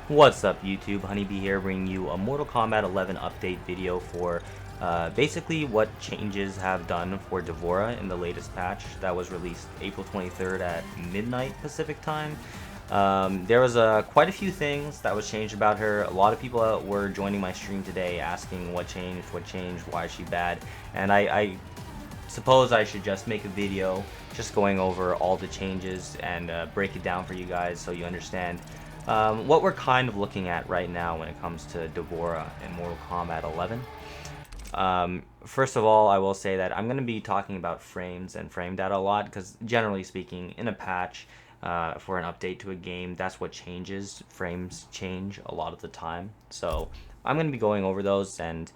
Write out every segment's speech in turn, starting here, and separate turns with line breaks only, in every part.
What's up YouTube, Honeybee here, bringing you a Mortal Kombat 11 update video for basically what changes have done for VORAH in the latest patch that was released April 23rd at midnight Pacific time. There was quite a few things that was changed about her. A lot of people were joining my stream today asking what changed, why is she bad, and I suppose I should just make a video just going over all the changes and break it down for you guys so you understand what we're kind of looking at right now when it comes to VORAH in Mortal Kombat 11. First of all, I will say that I'm going to be talking about frames and frame data a lot because generally speaking, in a patch for an update to a game, that's what changes. Frames change a lot of the time. So I'm going to be going over those, and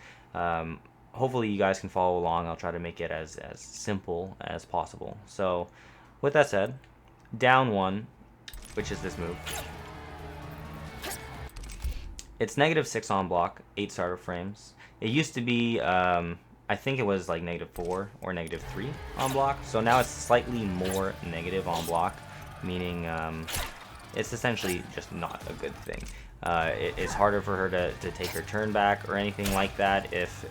hopefully you guys can follow along. I'll try to make it as simple as possible. So with that said, down one, which is this move. It's -6 on block, 8 starter frames. It used to be, I think it was like -4 or -3 on block. So now it's slightly more negative on block, meaning it's essentially just not a good thing. It's harder for her to take her turn back or anything like that if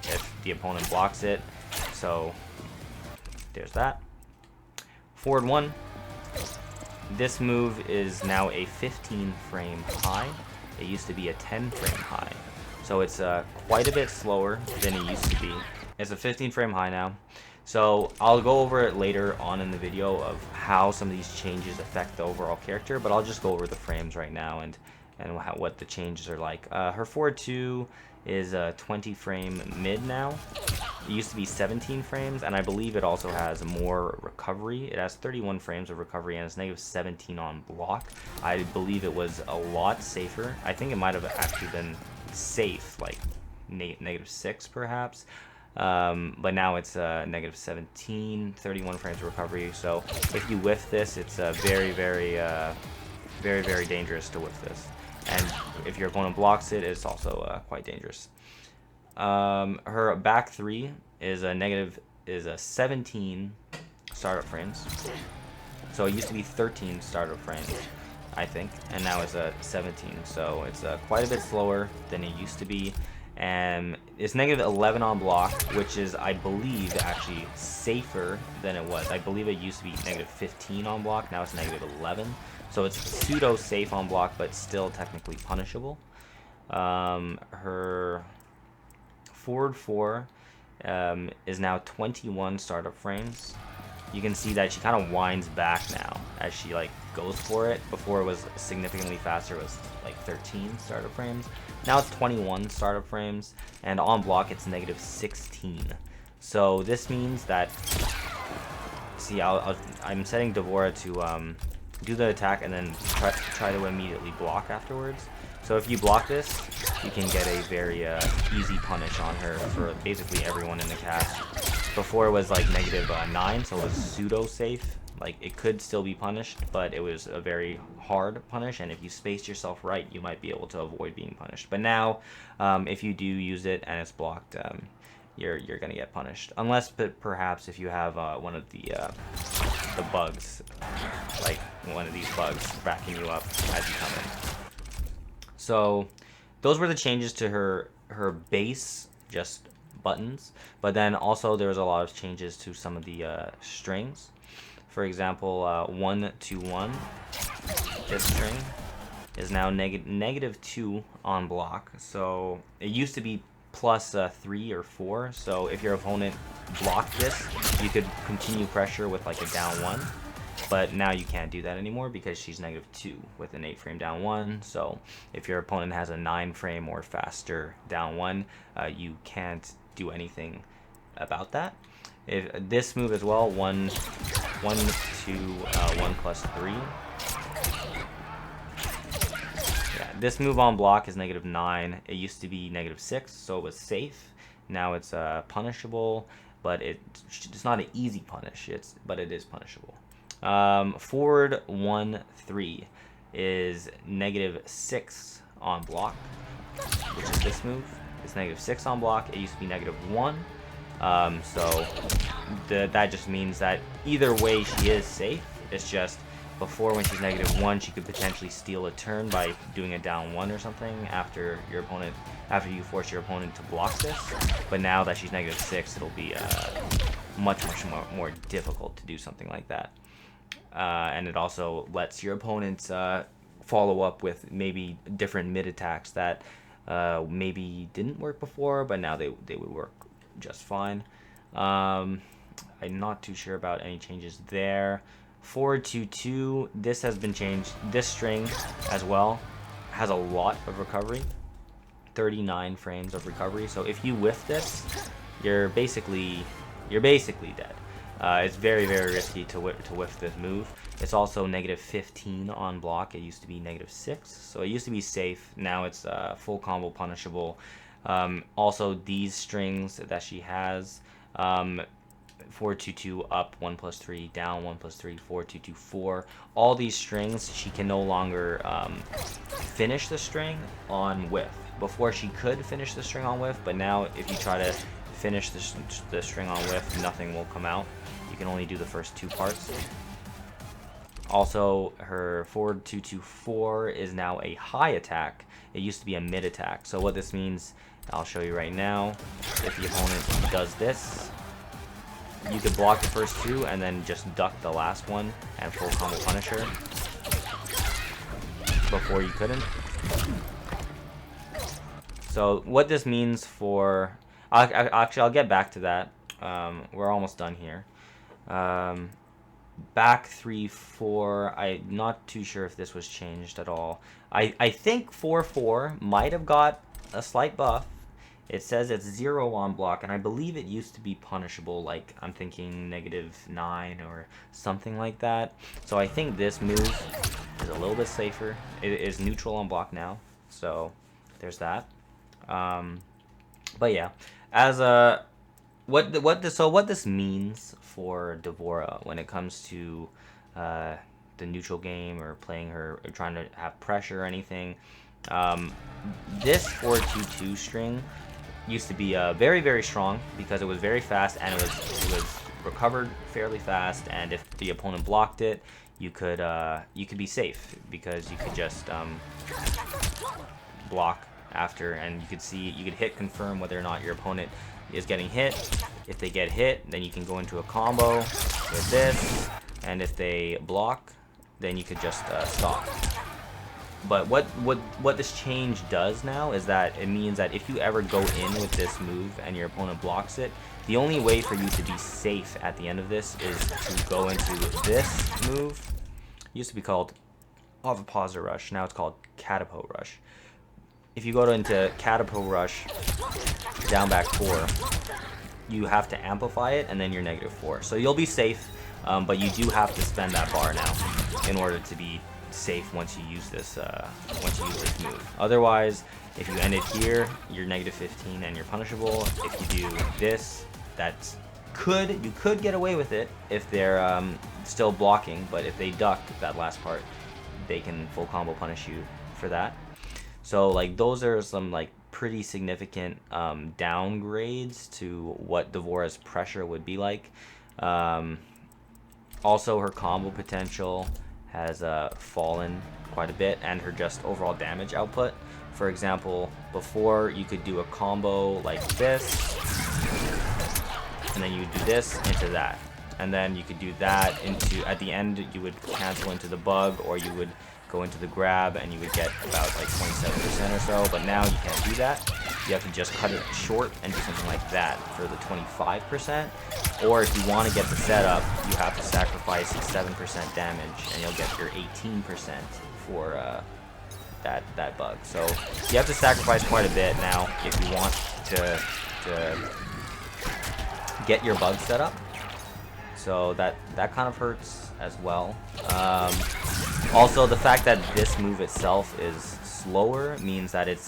the opponent blocks it. So there's that. Forward 1. This move is now a 15 frame high. It used to be a 10 frame high. So it's quite a bit slower than it used to be. It's a 15 frame high now. So I'll go over it later on in the video of how some of these changes affect the overall character, but I'll just go over the frames right now and what the changes are like. Her forward 2 is a 20 frame mid now. It used to be 17 frames, and I believe it also has more recovery. It has 31 frames of recovery, and it's -17 on block. I believe it was a lot safer. I think it might have actually been safe, like -6 perhaps. But now it's -17, 31 frames of recovery. So if you whiff this, it's very, very dangerous to whiff this. And if your opponent blocks it, it's also quite dangerous. Her back 3 is a 17 startup frames. So it used to be 13 startup frames, I think, and now it's a 17. So it's quite a bit slower than it used to be. And it's -11 on block, which is, I believe, actually safer than it was. I believe it used to be -15 on block, now it's -11. So it's pseudo safe on block, but still technically punishable. Her forward 4 is now 21 startup frames. You can see that she kind of winds back now as she like goes for it. Before it was significantly faster, it was like 13 startup frames. Now it's 21 startup frames, and on block it's -16. So this means that, see, I'm setting VORAH to do the attack and then try to immediately block afterwards. So if you block this, you can get a very easy punish on her for basically everyone in the cast. Before it was like -9, so it was pseudo safe. Like, it could still be punished, but it was a very hard punish, and if you spaced yourself right, you might be able to avoid being punished. But now, if you do use it and it's blocked, you're gonna get punished. Unless, perhaps, if you have one of the bugs, like one of these bugs backing you up as you come in. So those were the changes to her base, just buttons. But then also there was a lot of changes to some of the strings. For example, 1-1, this string is now -2 on block. So it used to be +3 or 4. So if your opponent blocked this, you could continue pressure with like a down 1. But now you can't do that anymore because she's -2 with an 8 frame down 1. So if your opponent has a 9 frame or faster down 1, you can't do anything about that. If this move as well, 1, 2, 1 + 3. Yeah, this move on block is -9. It used to be -6, so it was safe. Now it's punishable, but it's not an easy punish. But it is punishable. Forward 1, 3 is -6 on block, which is this move. It's -6 on block. It used to be -1. So that just means that either way she is safe. It's just Before, when she's -1, she could potentially steal a turn by doing a down 1 or something after you force your opponent to block this. But now that she's -6, it'll be much more difficult to do something like that. And it also lets your opponents follow up with maybe different mid attacks that maybe didn't work before, but now they would work just fine. I'm not too sure about any changes there. Forward 2-2, this has been changed. This string as well has a lot of recovery, 39 frames of recovery. So if you whiff this, you're basically dead. It's very risky to whiff this move. It's also -15 on block. It used to be -6, so it used to be safe. Now it's full combo punishable. Also, these strings that she has, 4-2-2 up 1+3, down 1+3, 4-2-2, 4. All these strings, she can no longer finish the string on whiff. Before, she could finish the string on whiff, but now if you try to finish the string on whiff, nothing will come out. You can only do the first 2 parts. Also, her forward 2-2-4 is now a high attack. It used to be a mid attack. So what this means, I'll show you right now. If the opponent does this, you could block the first 2 and then just duck the last one and full combo punish her. Before, you couldn't. So what this means for... Actually, I'll get back to that. We're almost done here. Back 3-4, I'm not too sure if this was changed at all. I think 4-4 might have got a slight buff. It says it's 0 on block, and I believe it used to be punishable, like I'm thinking -9 or something like that. So I think this move is a little bit safer. It is neutral on block now, so there's that. But yeah, as a what this means for VORAH when it comes to the neutral game or playing her or trying to have pressure or anything. This 4-2-2 string used to be very strong because it was very fast and it was recovered fairly fast, and if the opponent blocked it, you could be safe because you could just block after, and you could hit confirm whether or not your opponent is getting hit. If they get hit, then you can go into a combo with this, and if they block, then you could just stop. But what this change does now is that it means that if you ever go in with this move and your opponent blocks it, the only way for you to be safe at the end of this is to go into this move. It used to be called Ovipositor Rush, now it's called Catapult Rush. If you go into Catapult Rush, down back 4, you have to amplify it, and then you're -4. So you'll be safe, but you do have to spend that bar now in order to be safe once you use this move. Otherwise, if you end it here, you're -15 and you're punishable. If you do this, you could get away with it if they're still blocking, but if they duck that last part, they can full combo punish you for that. So like those are some like pretty significant downgrades to what VORAH's pressure would be like. Also, her combo potential has fallen quite a bit, and her just overall damage output. For example, before you could do a combo like this, and then you would do this into that, and then you could do that into, at the end you would cancel into the bug, or you would go into the grab and you would get about like 27% or so. But now you can't do that. You have to just cut it short and do something like that for the 25%. Or if you want to get the setup, you have to sacrifice 7% damage and you'll get your 18% for that bug. So you have to sacrifice quite a bit now if you want to get your bug set up. So that kind of hurts as well. Also, the fact that this move itself is slower means that it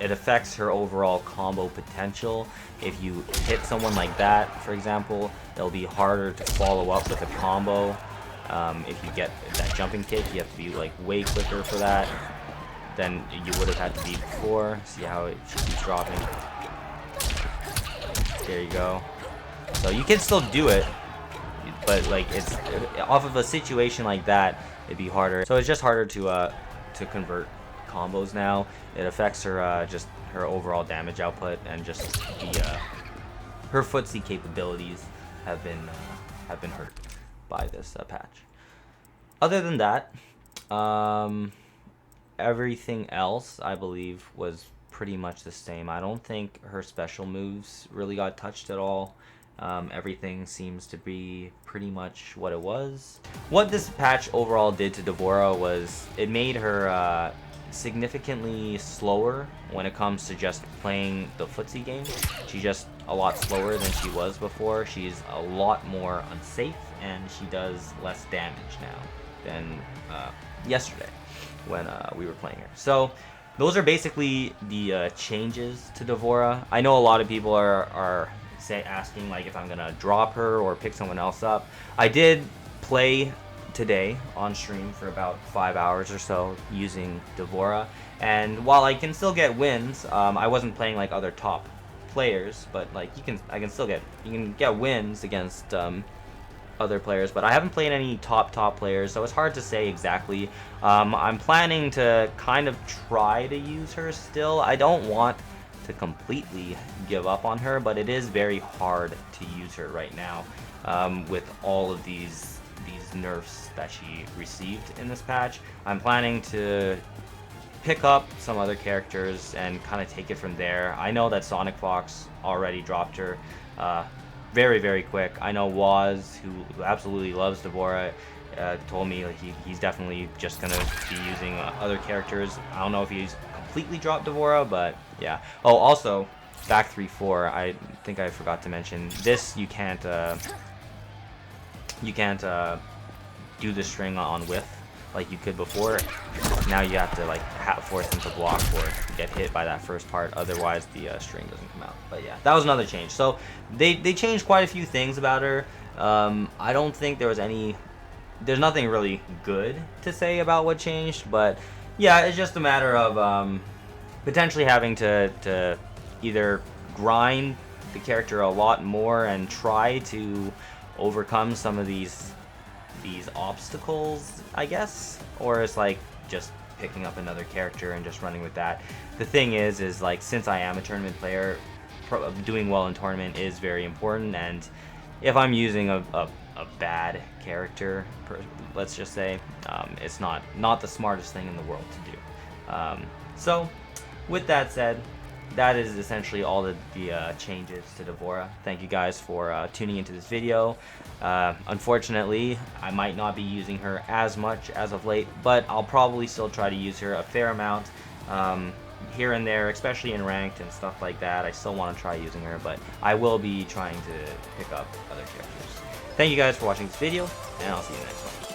affects her overall combo potential. If you hit someone like that, for example, it'll be harder to follow up with a combo. If you get that jumping kick, you have to be like way quicker for that than you would have had to be before. See how she keeps dropping. There you go. So you can still do it, but like it's off of a situation like that, it'd be harder. So it's just harder to convert combos now. It affects her just her overall damage output, and just the her footsie capabilities have been hurt by this patch. Other than that, everything else I believe was pretty much the same. I don't think her special moves really got touched at all. Everything seems to be pretty much what it was. What this patch overall did to VORAH was it made her significantly slower when it comes to just playing the footsie game. She's just a lot slower than she was before. She's a lot more unsafe, and she does less damage now than yesterday when we were playing her. So those are basically the changes to VORAH. I know a lot of people are asking like if I'm gonna drop her or pick someone else up. I did play today on stream for about 5 hours or so using VORAH, and while I can still get wins, I wasn't playing like other top players, but like you can get wins against other players, but I haven't played any top players, so it's hard to say exactly. I'm planning to kind of try to use her still. I don't want to completely give up on her, but it is very hard to use her right now with all of these nerfs that she received in this patch. I'm planning to pick up some other characters and kind of take it from there. I know that Sonic Fox already dropped her very quick. I know Waz, who absolutely loves VORAH, told me like he's definitely just gonna be using other characters. I don't know if he's completely dropped VORAH, but yeah. Oh, also back 3-4. I think I forgot to mention this. You can't do the string on whiff like you could before. Now you have to like force him to block or get hit by that first part, otherwise the string doesn't come out. But yeah, that was another change. So they changed quite a few things about her. I don't think there's nothing really good to say about what changed, but yeah, it's just a matter of potentially having to either grind the character a lot more and try to overcome some of these obstacles, I guess, or it's like just picking up another character and just running with that. The thing is like, since I am a tournament player, doing well in tournament is very important, and if I'm using a bad character, let's just say, it's not the smartest thing in the world to do. So with that said, that is essentially all the changes to VORAH. Thank you guys for tuning into this video. Unfortunately, I might not be using her as much as of late, but I'll probably still try to use her a fair amount here and there, especially in ranked and stuff like that. I still want to try using her, but I will be trying to pick up other characters. Thank you guys for watching this video, and I'll see you next one.